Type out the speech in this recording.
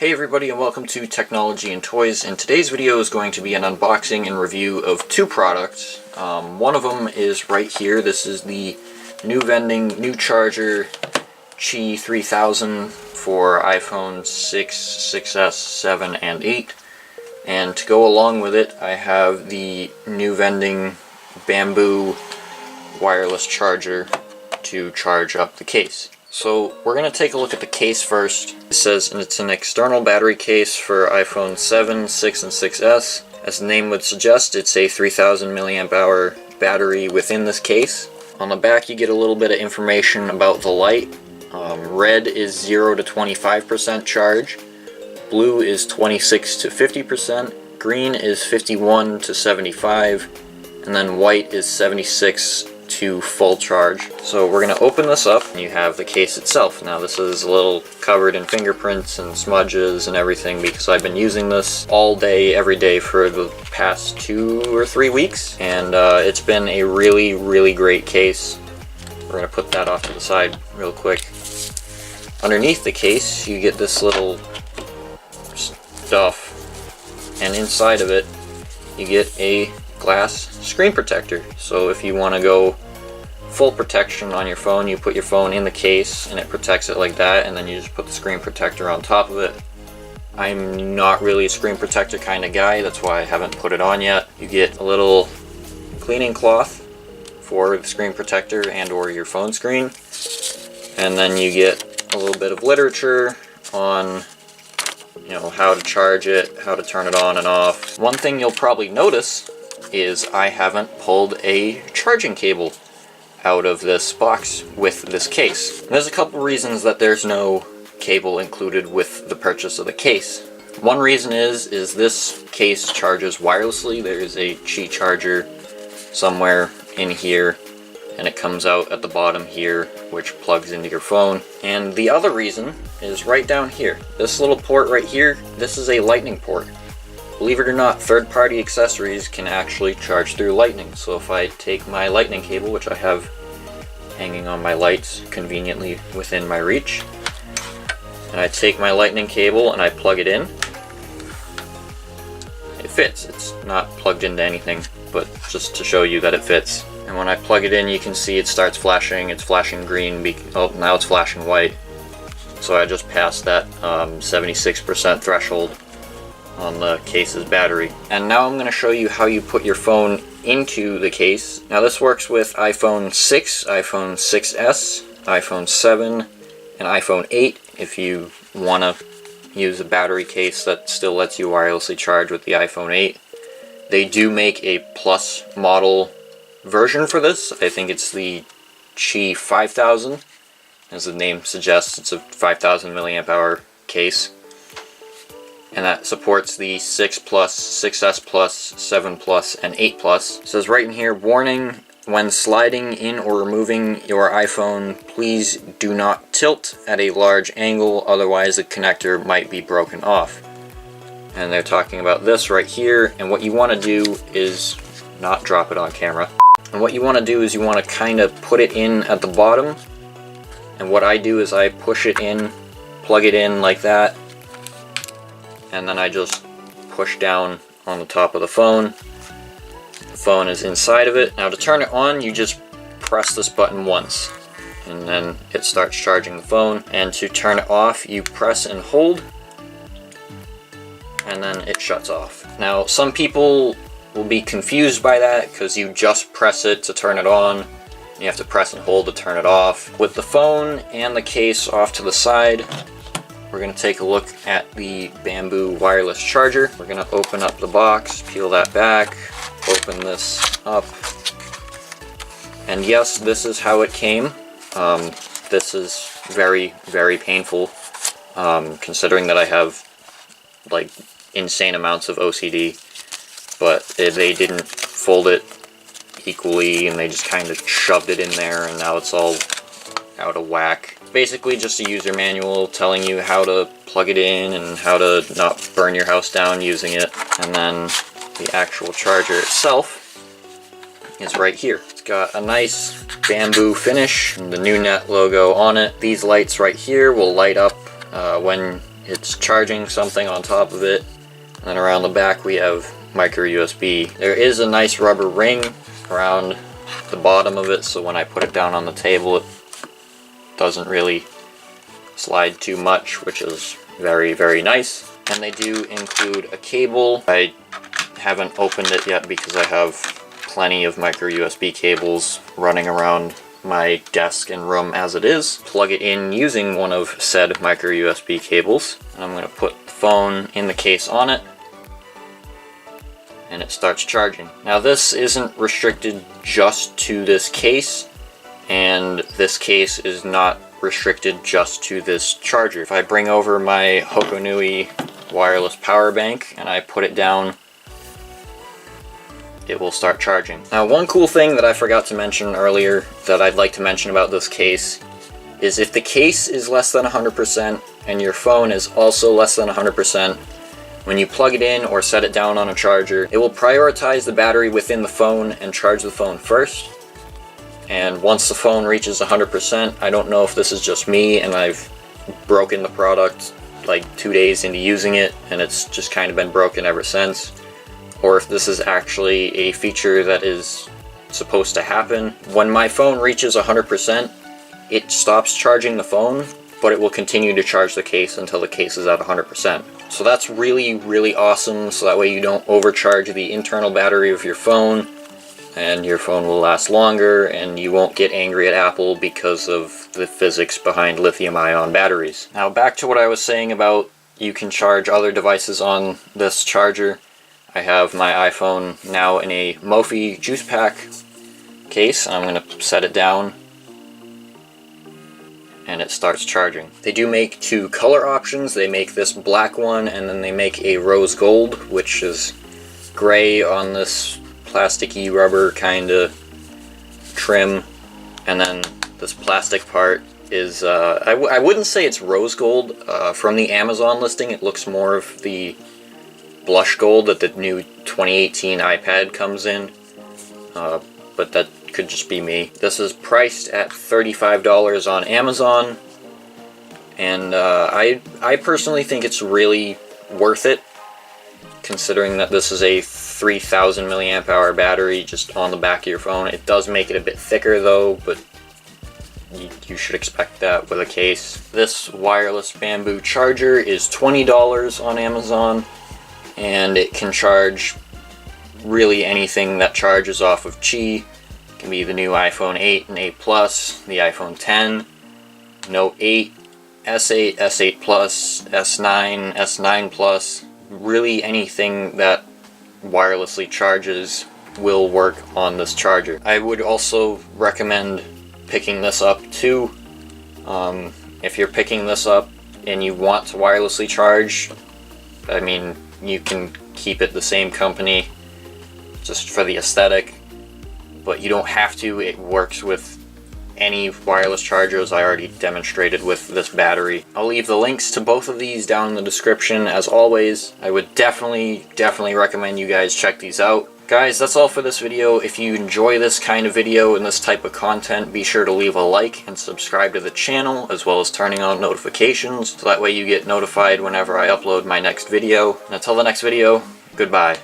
Hey everybody, and welcome to Technology and Toys, and today's video is going to be an unboxing and review of two products. One of them is right here. This is the NuVending NuCharger Qi3000 for iPhone 6, 6S, 7, and 8. And to go along with it, I have the NuVending Bamboo wireless charger to charge up the case. So we're going to take a look at the case first. It says it's an external battery case for iPhone 7, 6, and 6S. As the name would suggest, it's a 3000 milliamp hour battery within this case. On the back you get a little bit of information about the light. Red is 0 to 25% charge. Blue is 26 to 50%. Green is 51 to 75. And then white is 76 to full charge. So we're going to open this up, and you have the case itself. Now this is a little covered in fingerprints and smudges and everything because I've been using this all day, every day for the past 2 or 3 weeks, and it's been a really great case. We're going to put that off to the side real quick. Underneath the case you get this little stuff, and inside of it you get a glass screen protector. So if you want to go full protection on your phone, you put your phone in the case and it protects it like that, and then you just put the screen protector on top of it. I'm not really a screen protector kind of guy, that's why I haven't put it on yet. You get a little cleaning cloth for the screen protector and or your phone screen, and then you get a little bit of literature on how to charge it, how to turn it on and off. One thing you'll probably notice is I haven't pulled a charging cable out of this box with this case. There's a couple reasons that there's no cable included with the purchase of the case. One reason is this case charges wirelessly. There's a Qi charger somewhere in here, and it comes out at the bottom here, which plugs into your phone. And the other reason is right down here. This little port right here, this is a lightning port. Believe it or not, third-party accessories can actually charge through lightning. So if I take my lightning cable, which I have hanging on my lights conveniently within my reach, and I take my lightning cable and I plug it in, it fits. It's not plugged into anything, but just to show you that it fits. And when I plug it in, you can see it starts flashing. It's flashing green. Oh, now it's flashing white. So I just passed that 76% threshold on the case's battery. And now I'm going to show you how you put your phone into the case. Now this works with iPhone 6, iPhone 6S, iPhone 7, and iPhone 8 if you want to use a battery case that still lets you wirelessly charge with the iPhone 8. They do make a Plus model version for this. I think it's the Qi3000. As the name suggests, it's a 5000 milliamp hour case. And that supports the 6 Plus, 6S Plus, 7 Plus, and 8 Plus. It says right in here, warning, when sliding in or removing your iPhone, please do not tilt at a large angle, otherwise the connector might be broken off. And they're talking about this right here, and what you want to do is not drop it on camera. And what you want to do is you want to kind of put it in at the bottom. And what I do is I push it in, plug it in like that, and then I just push down on the top of the phone. The phone is inside of it. Now to turn it on, you just press this button once, and then it starts charging the phone. And to turn it off, you press and hold, and then it shuts off. Now some people will be confused by that because you just press it to turn it on. You have to press and hold to turn it off. With the phone and the case off to the side, we're going to take a look at the Bamboo wireless charger. We're going to open up the box, peel that back, open this up. And yes, this is how it came. This is very painful, considering that I have like insane amounts of OCD. But they didn't fold it equally, and they just kind of shoved it in there, and now it's all out of whack. Basically just a user manual telling you how to plug it in and how to not burn your house down using it. And then the actual charger itself is right here. It's got a nice bamboo finish and the NuNet logo on it. These lights right here will light up when it's charging something on top of it. And then around the back we have micro USB. There is a nice rubber ring around the bottom of it, so when I put it down on the table it doesn't really slide too much, which is very, very nice. And they do include a cable. I haven't opened it yet because I have plenty of micro USB cables running around my desk and room as it is. Plug it in using one of said micro USB cables, and I'm going to put the phone in the case on it, and it starts charging. Now this isn't restricted just to this case, and this case is not restricted just to this charger. If I bring over my Hokonui wireless power bank and I put it down, it will start charging. Now, one cool thing that I forgot to mention earlier that I'd like to mention about this case is if the case is less than 100% and your phone is also less than 100%, when you plug it in or set it down on a charger, it will prioritize the battery within the phone and charge the phone first. And once the phone reaches 100%, I don't know if this is just me and I've broken the product like 2 days into using it and it's just kind of been broken ever since, or if this is actually a feature that is supposed to happen. When my phone reaches 100%, it stops charging the phone, but it will continue to charge the case until the case is at 100%. So that's really, really awesome, so that way you don't overcharge the internal battery of your phone, and your phone will last longer, and you won't get angry at Apple because of the physics behind lithium-ion batteries. Now back to what I was saying about you can charge other devices on this charger. I have my iPhone now in a Mophie juice pack case, and I'm going to set it down, and it starts charging. They do make two color options. They make this black one, and then they make a rose gold, which is gray on this plasticky rubber kind of trim, and then this plastic part is, I wouldn't say it's rose gold. From the Amazon listing it looks more of the blush gold that the new 2018 iPad comes in, but that could just be me. This is priced at $35 on Amazon, and I personally think it's really worth it, considering that this is a 3000 milliamp hour battery just on the back of your phone. It does make it a bit thicker though, but you should expect that with a case. This wireless bamboo charger is $20 on Amazon, and it can charge really anything that charges off of Qi. It can be the new iPhone 8 and 8 Plus, the iPhone 10, Note 8, S8, S8 Plus, S9, S9 Plus. Really anything that wirelessly charges will work on this charger. I would also recommend picking this up too. If you're picking this up and you want to wirelessly charge, I mean, you can keep it the same company just for the aesthetic, but you don't have to. It works with any wireless chargers. I already demonstrated with this battery. I'll leave the links to both of these down in the description as always. I would definitely recommend you guys check these out. Guys, that's all for this video. If you enjoy this kind of video and this type of content, be sure to leave a like and subscribe to the channel, as well as turning on notifications, so that way you get notified whenever I upload my next video. And until the next video, goodbye.